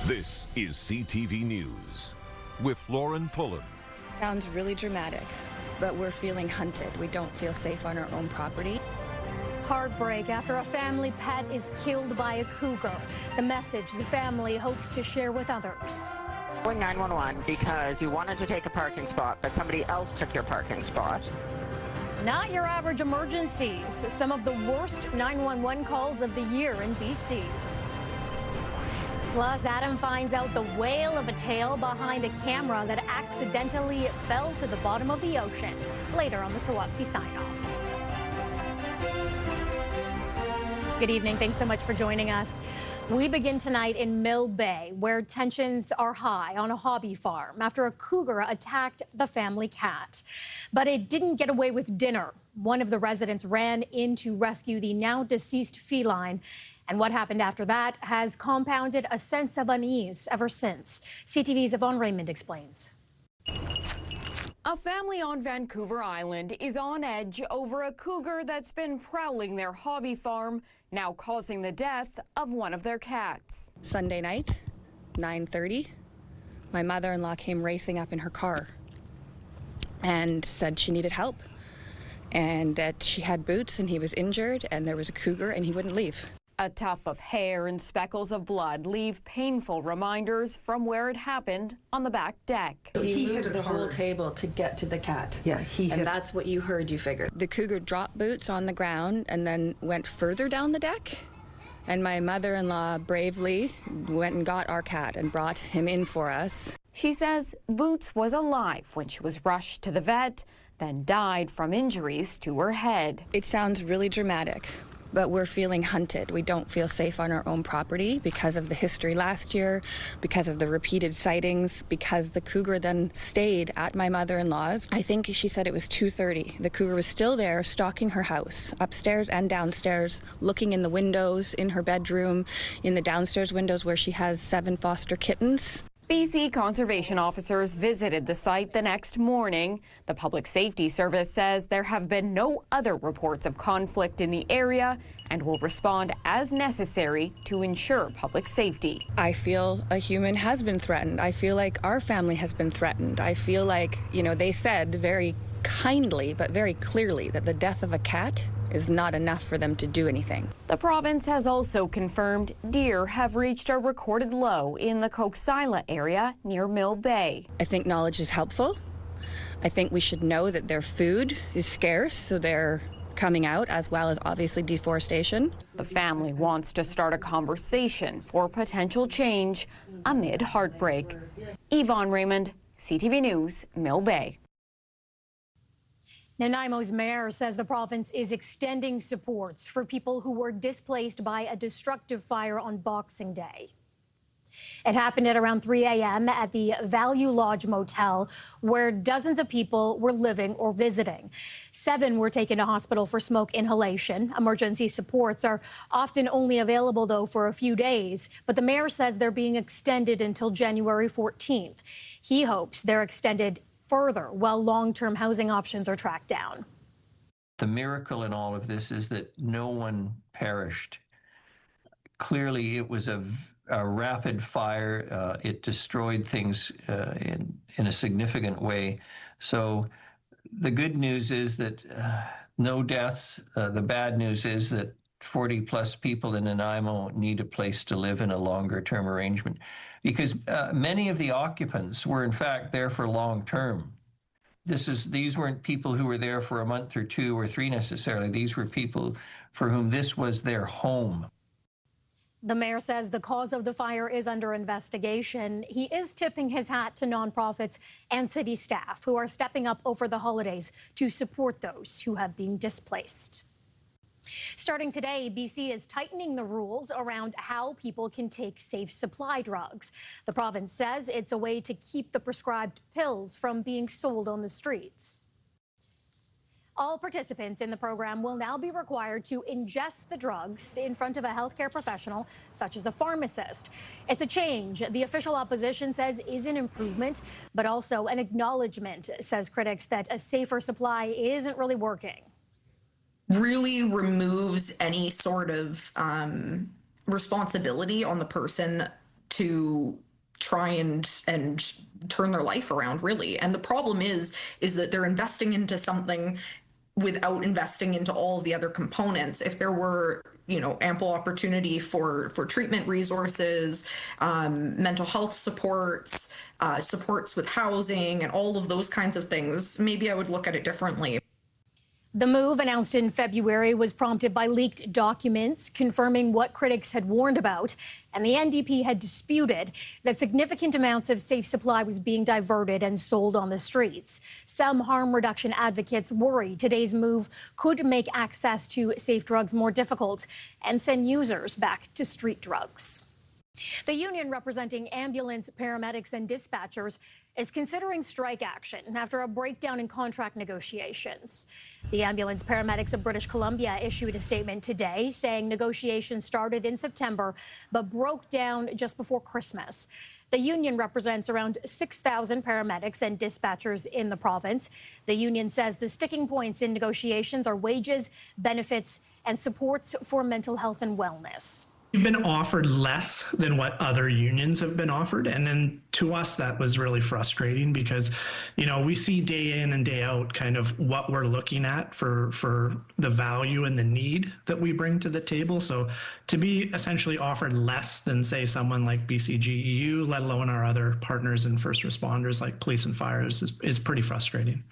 This is CTV News with Lauren Pullen. Sounds really dramatic, but we're feeling hunted. We don't feel safe on our own property. Heartbreak after a family pet is killed by a cougar. The message the family hopes to share with others. Calling 911 because you wanted to take a parking spot, but somebody else took your parking spot. Not your average emergencies. Some of the worst 911 calls of the year in BC. Plus, Adam finds out the whale of a tale behind a camera that accidentally fell to the bottom of the ocean. Later on the Sawatsky sign-off. Good evening. Thanks so much for joining us. We begin tonight in Mill Bay, where tensions are high on a hobby farm after a cougar attacked the family cat. But it didn't get away with dinner. One of the residents ran in to rescue the now deceased feline. And what happened after that has compounded a sense of unease ever since. CTV's Yvonne Raymond explains. A family on Vancouver Island is on edge over a cougar that's been prowling their hobby farm, now causing the death of one of their cats. Sunday night, 9:30, my mother-in-law came racing up in her car and said she needed help and that she had boots and he was injured and there was a cougar and he wouldn't leave. A tuft of hair and speckles of blood leave painful reminders from where it happened on the back deck. So he moved the whole table to get to the cat. Yeah, and that's what you heard, you figured. The cougar dropped boots on the ground and then went further down the deck. And my mother-in-law bravely went and got our cat and brought him in for us. She says Boots was alive when she was rushed to the vet, then died from injuries to her head. It sounds really dramatic, but we're feeling hunted. We don't feel safe on our own property because of the history last year, because of the repeated sightings, because the cougar then stayed at my mother-in-law's. I think she said it was 2:30. The cougar was still there, stalking her house, upstairs and downstairs, looking in the windows, in her bedroom, in the downstairs windows where she has 7 foster kittens. BC conservation officers visited the site the next morning. The Public Safety Service says there have been no other reports of conflict in the area and will respond as necessary to ensure public safety. I feel a human has been threatened. I feel like our family has been threatened. I feel like, they said very kindly but very clearly that the death of a cat is not enough for them to do anything. The province has also confirmed deer have reached a recorded low in the Coxsila area near Mill Bay. I think knowledge is helpful. I think we should know that their food is scarce, so they're coming out, as well as obviously deforestation. The family wants to start a conversation for potential change amid heartbreak. Yvonne Raymond, CTV News, Mill Bay. Nanaimo's mayor says the province is extending supports for people who were displaced by a destructive fire on Boxing Day. It happened at around 3 a.m. at the Value Lodge motel, where dozens of people were living or visiting. 7 were taken to hospital for smoke inhalation. Emergency supports are often only available, though, for a few days, but the mayor says they're being extended until January 14th. He hopes they're extended further while long-term housing options are tracked down. The miracle in all of this is that no one perished. Clearly, it was a rapid fire. It destroyed things in a significant way. So the good news is that no deaths. The bad news is that 40-plus people in Nanaimo need a place to live in a longer-term arrangement, because many of the occupants were, in fact, there for long-term. These weren't people who were there for a month or 2 or 3 necessarily. These were people for whom this was their home. The mayor says the cause of the fire is under investigation. He is tipping his hat to nonprofits and city staff who are stepping up over the holidays to support those who have been displaced. Starting today, BC is tightening the rules around how people can take safe supply drugs. The province says it's a way to keep the prescribed pills from being sold on the streets. All participants in the program will now be required to ingest the drugs in front of a healthcare professional, such as a pharmacist. It's a change the official opposition says is an improvement, but also an acknowledgement, says critics, that a safer supply isn't really working. Really removes any sort of responsibility on the person to try and turn their life around, really. And the problem is that they're investing into something without investing into all of the other components. If there were, ample opportunity for treatment resources, mental health supports, supports with housing, and all of those kinds of things, maybe I would look at it differently. The move, announced in February, was prompted by leaked documents confirming what critics had warned about, and the NDP had disputed that significant amounts of safe supply was being diverted and sold on the streets. Some harm reduction advocates worry today's move could make access to safe drugs more difficult and send users back to street drugs. The union representing ambulance, paramedics, and dispatchers is considering strike action after a breakdown in contract negotiations. The Ambulance Paramedics of British Columbia issued a statement today saying negotiations started in September but broke down just before Christmas. The union represents around 6,000 paramedics and dispatchers in the province. The union says the sticking points in negotiations are wages, benefits, and supports for mental health and wellness. We've been offered less than what other unions have been offered. And then to us, that was really frustrating because, we see day in and day out kind of what we're looking at for the value and the need that we bring to the table. So to be essentially offered less than, say, someone like BCGEU, let alone our other partners and first responders like police and fires, is pretty frustrating.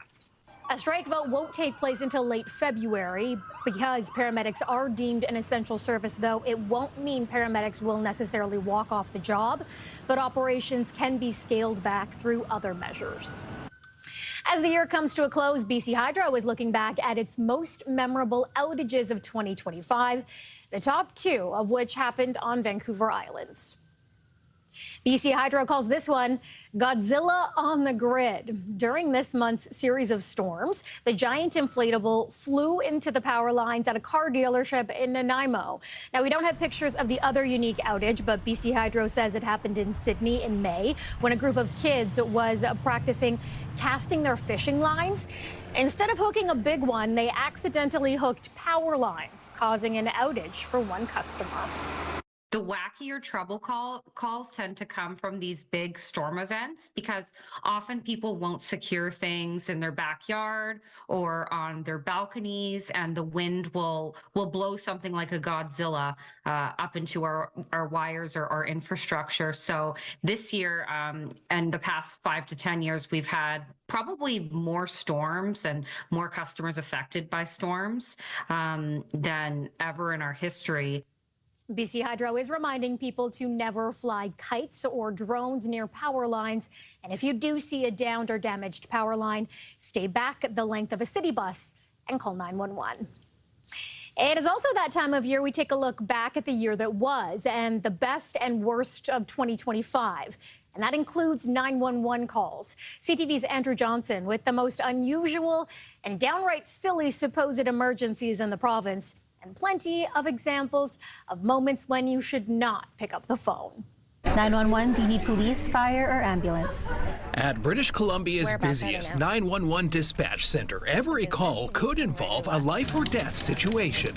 A strike vote won't take place until late February. Because paramedics are deemed an essential service, though, it won't mean paramedics will necessarily walk off the job, but operations can be scaled back through other measures. As the year comes to a close, BC Hydro is looking back at its most memorable outages of 2025, the top two of which happened on Vancouver Island. BC Hydro calls this one Godzilla on the grid. During this month's series of storms, the giant inflatable flew into the power lines at a car dealership in Nanaimo. Now, we don't have pictures of the other unique outage, but BC Hydro says it happened in Sydney in May when a group of kids was practicing casting their fishing lines. Instead of hooking a big one, they accidentally hooked power lines, causing an outage for one customer. The wackier trouble calls tend to come from these big storm events because often people won't secure things in their backyard or on their balconies, and the wind will blow something like a Godzilla up into our wires or our infrastructure. So this year and the past 5 to 10 years, we've had probably more storms and more customers affected by storms than ever in our history. BC Hydro is reminding people to never fly kites or drones near power lines. And if you do see a downed or damaged power line, stay back the length of a city bus and call 911. It is also that time of year we take a look back at the year that was and the best and worst of 2025. And that includes 911 calls. CTV's Andrew Johnson with the most unusual and downright silly supposed emergencies in the province, and plenty of examples of moments when you should not pick up the phone. 911, do you need police, fire, or ambulance? At British Columbia's busiest 911 dispatch center, every call could involve a life or death situation.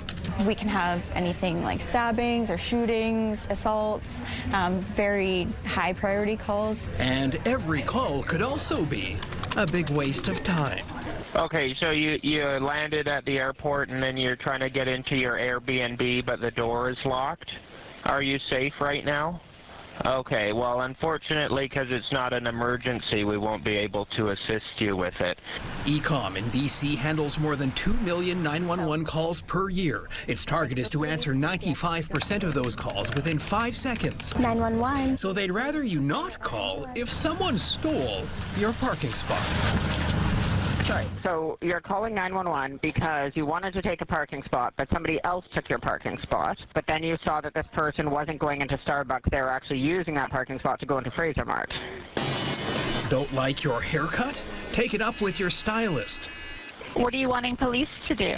We can have anything like stabbings or shootings, assaults, very high priority calls. And every call could also be a big waste of time. Okay, so you landed at the airport and then you're trying to get into your Airbnb, but the door is locked. Are you safe right now? Okay, well, unfortunately, because it's not an emergency, we won't be able to assist you with it. ECOM in BC handles more than 2 million 911 calls per year. Its target is to answer 95% of those calls within 5 seconds. 911. So they'd rather you not call if someone stole your parking spot. Sorry. So you're calling 911 because you wanted to take a parking spot, but somebody else took your parking spot. But then you saw that this person wasn't going into Starbucks. They were actually using that parking spot to go into Fraser Mart. Don't like your haircut? Take it up with your stylist. What are you wanting police to do?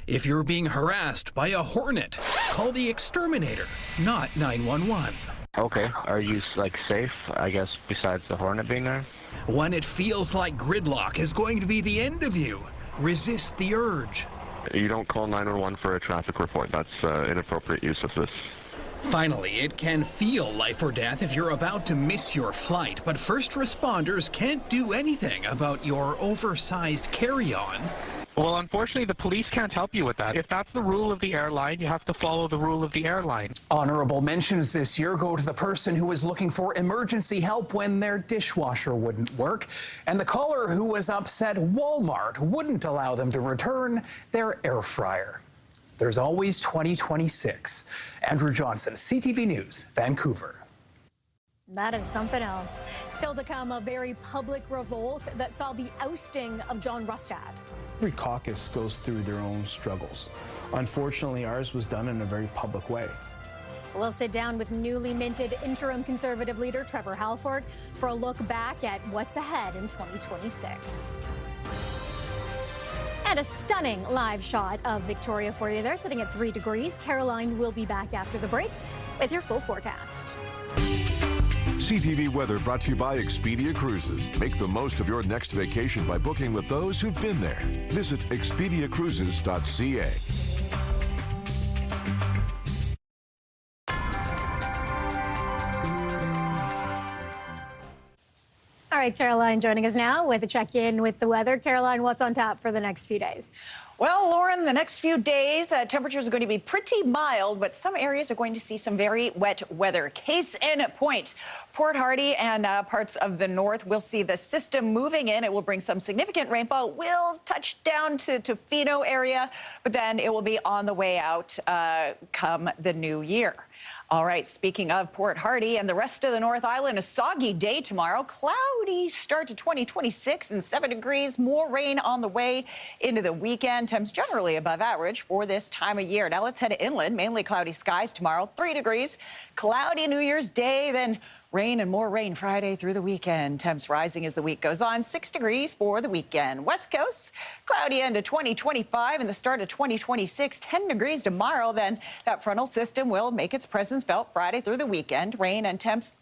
If you're being harassed by a hornet, call the exterminator, not 911. Okay, are you, safe, I guess, besides the hornet being there? When it feels like gridlock is going to be the end of you, resist the urge. You don't call 911 for a traffic report. That's inappropriate use of this Finally, it can feel life or death if you're about to miss your flight, but first responders can't do anything about your oversized carry-on. Well, unfortunately, the police can't help you with that. If that's the rule of the airline, you have to follow the rule of the airline. Honorable mentions this year go to the person who was looking for emergency help when their dishwasher wouldn't work, and the caller who was upset Walmart wouldn't allow them to return their air fryer. There's always 2026. Andrew Johnson, CTV News, Vancouver. That is something else. Still to come, a very public revolt that saw the ousting of John Rustad. Every caucus goes through their own struggles. Unfortunately, ours was done in a very public way. We'll sit down with newly minted interim Conservative leader Trevor Halford for a look back at what's ahead in 2026. And a stunning live shot of Victoria for you there, sitting at 3 degrees. Caroline will be back after the break with your full forecast. CTV weather brought to you by Expedia Cruises. Make the most of your next vacation by booking with those who've been there. Visit expediacruises.ca. All right, Caroline joining us now with a check-in with the weather. Caroline, what's on tap for the next few days? Well, Lauren, the next few days, temperatures are going to be pretty mild, but some areas are going to see some very wet weather. Case in point, Port Hardy and parts of the north will see the system moving in. It will bring some significant rainfall. Will touch down to Tofino area, but then it will be on the way out come the new year. All right, speaking of Port Hardy and the rest of the North Island, a soggy day tomorrow. Cloudy start to 2026 and 7 degrees. More rain on the way into the weekend. Temps generally above average for this time of year. Now let's head inland. Mainly cloudy skies tomorrow, 3 degrees. Cloudy New Year's Day, then rain and more rain Friday through the weekend. Temps rising as the week goes on, 6 degrees for the weekend. West Coast, cloudy end of 2025 and the start of 2026, 10 degrees tomorrow. Then that frontal system will make its presence felt Friday through the weekend. Rain and temps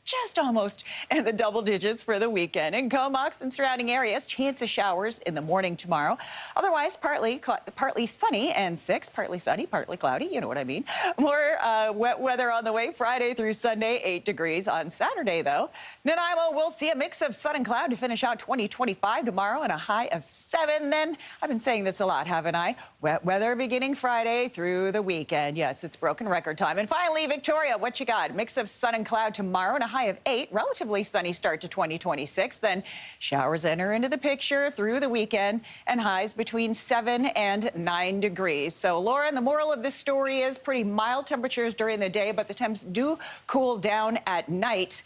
just almost in the double digits for the weekend. In Comox and surrounding areas, chance of showers in the morning tomorrow. Otherwise, partly sunny and 6, partly sunny, partly cloudy. You know what I mean. More wet weather on the way Friday through Sunday, 8 degrees on Saturday, though. Nanaimo will see a mix of sun and cloud to finish out 2025 tomorrow and a high of 7. Then, I've been saying this a lot, haven't I? Wet weather beginning Friday through the weekend. Yes, it's broken record time. And finally, Victoria, what you got? Mix of sun and cloud tomorrow and a high of 8, relatively sunny start to 2026. Then showers enter into the picture through the weekend and highs between 7 and 9 degrees. So, Lauren, the moral of this story is pretty mild temperatures during the day, but the temps do cool down at night.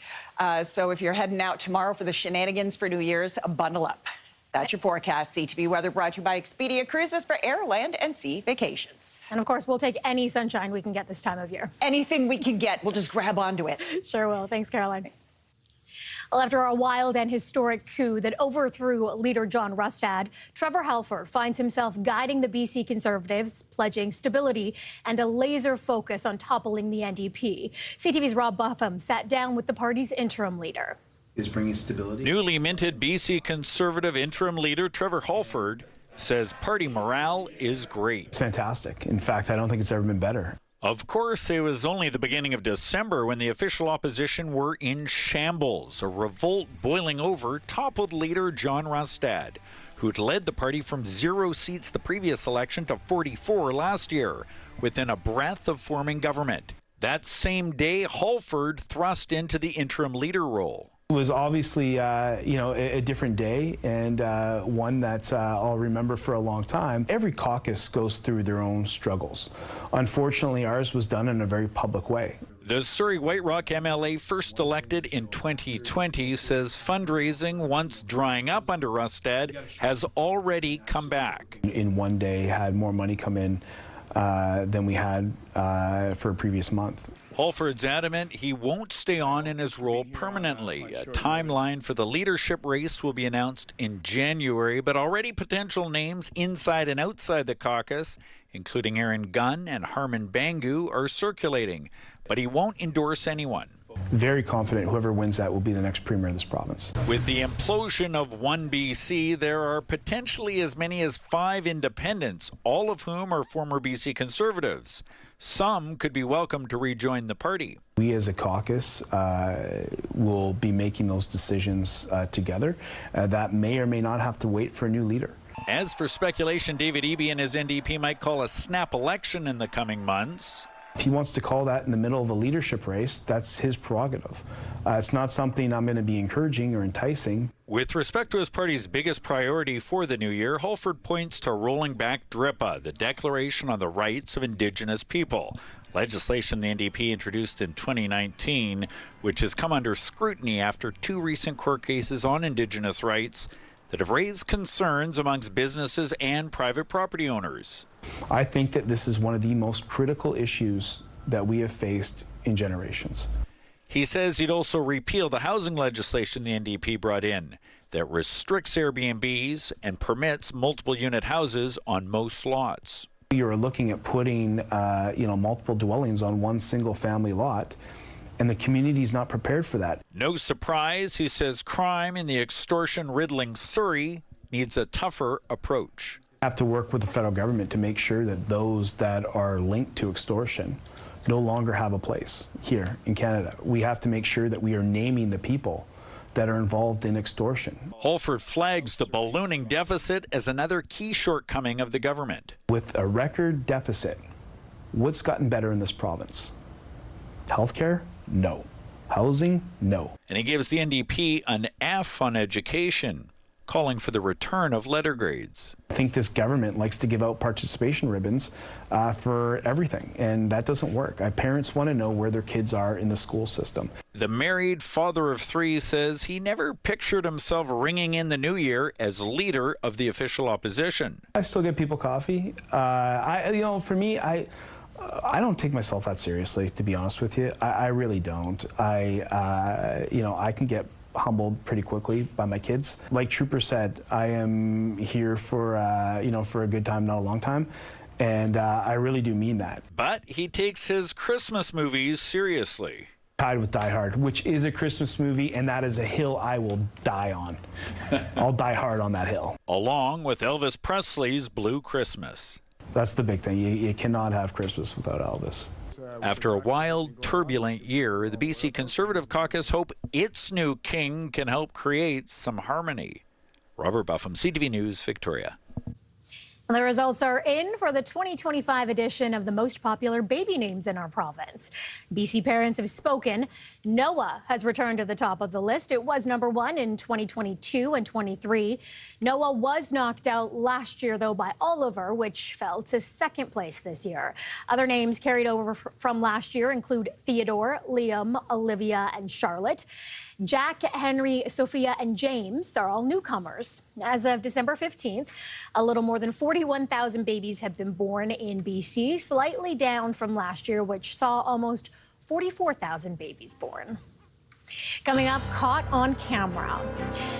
So if you're heading out tomorrow for the shenanigans for New Year's, bundle up. That's your forecast. CTV weather brought to you by Expedia Cruises for air, land, and sea vacations. And of course, we'll take any sunshine we can get this time of year. Anything we can get, we'll just grab onto it. Sure will. Thanks, Caroline. Well, after a wild and historic coup that overthrew leader John Rustad, Trevor Halford finds himself guiding the BC Conservatives, pledging stability and a laser focus on toppling the NDP. CTV's Rob Buffum sat down with the party's interim leader. Is bringing stability. Newly minted BC Conservative interim leader Trevor Halford says party morale is great. It's fantastic. In fact, I don't think it's ever been better. Of course, it was only the beginning of December when the official opposition were in shambles. A revolt boiling over toppled leader John Rustad, who'd led the party from 0 seats the previous election to 44 last year, within a breath of forming government. That same day, Halford thrust into the interim leader role. It was obviously, a different day and one that I'll remember for a long time. Every caucus goes through their own struggles. Unfortunately, ours was done in a very public way. The Surrey White Rock MLA, first elected in 2020, says fundraising, once drying up under Rustad, has already come back. In one day, had more money come in than we had for a previous month. Halford's adamant he won't stay on in his role permanently. A timeline for the leadership race will be announced in January, but already potential names inside and outside the caucus, including Aaron Gunn and Harman Bangu, are circulating. But he won't endorse anyone. Very confident whoever wins that will be the next premier of this province. With the implosion of One BC, there are potentially as many as 5 independents, all of whom are former BC Conservatives. Some could be welcome to rejoin the party. We as a caucus will be making those decisions together. That may or may not have to wait for a new leader. As for speculation, David Eby and his NDP might call a snap election in the coming months. If he wants to call that in the middle of a leadership race, that's his prerogative. It's not something I'm going to be encouraging or enticing. With respect to his party's biggest priority for the new year, Holford points to rolling back DRIPA, the Declaration on the Rights of Indigenous People, legislation the NDP introduced in 2019, which has come under scrutiny after 2 recent court cases on Indigenous rights that have raised concerns amongst businesses and private property owners. I think that this is one of the most critical issues that we have faced in generations. He says he'd also repeal the housing legislation the NDP brought in that restricts Airbnbs and permits multiple unit houses on most lots. You're looking at putting multiple dwellings on one single family lot, and the community is not prepared for that. No surprise, he says crime in the extortion-riddling Surrey needs a tougher approach. Have to work with the federal government to make sure that those that are linked to extortion no longer have a place here in Canada. We have to make sure that we are naming the people that are involved in extortion. Holford flags the ballooning deficit as another key shortcoming of the government. With a record deficit, what's gotten better in this province? Healthcare? No. Housing? No. And he gives the NDP an F on education, calling for the return of letter grades. I think this government likes to give out participation ribbons for everything, and that doesn't work. Parents want to know where their kids are in the school system. The married father of 3 says he never pictured himself ringing in the new year as leader of the official opposition. I still get people coffee. For me, I don't take myself that seriously, to be honest with you. I really don't. I can get humbled pretty quickly by my kids. Like Trooper said, I am here for a good time, not a long time, and I really do mean that. But he takes his Christmas movies seriously. Tied with Die Hard, which is a Christmas movie, and that is a hill I will die on. I'll die hard on that hill. Along with Elvis Presley's Blue Christmas. That's the big thing. You cannot have Christmas without Elvis. After a wild, turbulent year, the BC Conservative Caucus hope its new king can help create some harmony. Robert Buffum, CTV News, Victoria. The results are in for the 2025 edition of the most popular baby names in our province. BC parents have spoken. Noah has returned to the top of the list. It was number 1 in 2022 and 23. Noah was knocked out last year, though, by Oliver, which fell to 2nd place this year. Other names carried over from last year include Theodore, Liam, Olivia, and Charlotte. Jack, Henry, Sophia, and James are all newcomers. As of December 15th, a little more than 41,000 babies have been born in BC, slightly down from last year, which saw almost 44,000 babies born. Coming up, caught on camera.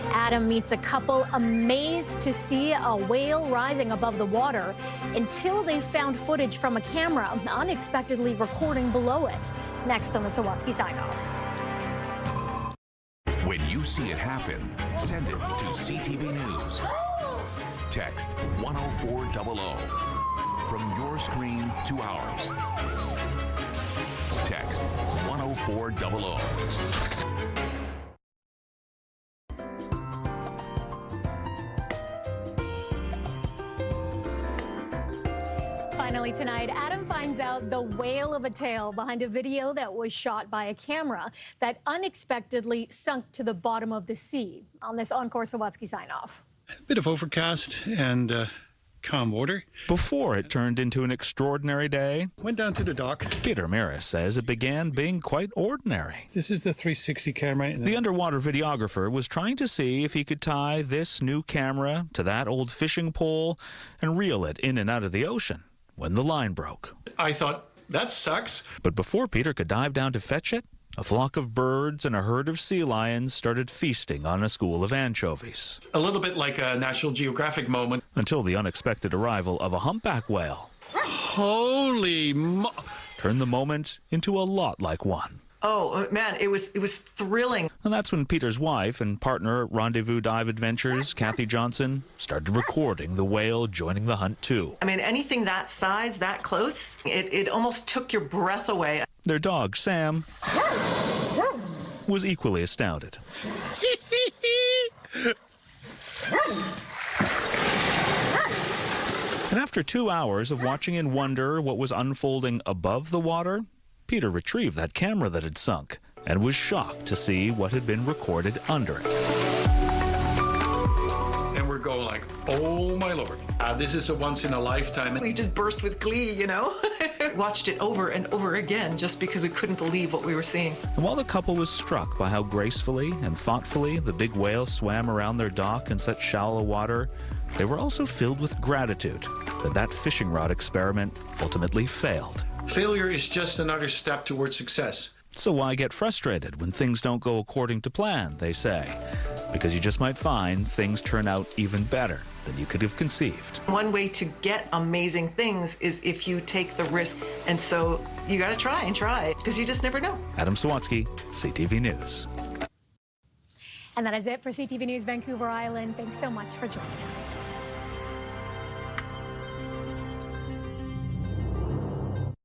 Adam meets a couple amazed to see a whale rising above the water until they found footage from a camera unexpectedly recording below it. Next on the Sawatsky Sign-Off. When you see it happen, send it to CTV News. Text 10400. From your screen to ours. Text 10400. Finally tonight, Adam finds out the whale of a tale behind a video that was shot by a camera that unexpectedly sunk to the bottom of the sea. On this Encore Sawatsky Sign-Off. A bit of overcast and calm water. Before it turned into an extraordinary day, went down to the dock. Peter Maris says it began being quite ordinary. This is the 360 camera. The underwater videographer was trying to see if he could tie this new camera to that old fishing pole and reel it in and out of the ocean when the line broke. I thought, that sucks. But before Peter could dive down to fetch it, a flock of birds and a herd of sea lions started feasting on a school of anchovies. A little bit like a National Geographic moment. Until the unexpected arrival of a humpback whale. Holy turned the moment into a lot like one. Oh, man, it was thrilling. And that's when Peter's wife and partner at Rendezvous Dive Adventures, Kathy Johnson, started recording the whale joining the hunt too. I mean, anything that size, that close, it almost took your breath away. Their dog, Sam, was equally astounded. And after 2 hours of watching in wonder what was unfolding above the water, Peter retrieved that camera that had sunk and was shocked to see what had been recorded under it. And we're going like, oh my Lord, this is a once in a lifetime. We just burst with glee, you know? Watched it over and over again just because we couldn't believe what we were seeing. And while the couple was struck by how gracefully and thoughtfully the big whale swam around their dock in such shallow water, they were also filled with gratitude that fishing rod experiment ultimately failed. Failure is just another step towards success. So why get frustrated when things don't go according to plan, they say? Because you just might find things turn out even better than you could have conceived. One way to get amazing things is if you take the risk. And so you got to try, because you just never know. Adam Sawatsky, CTV News. And that is it for CTV News Vancouver Island. Thanks so much for joining us.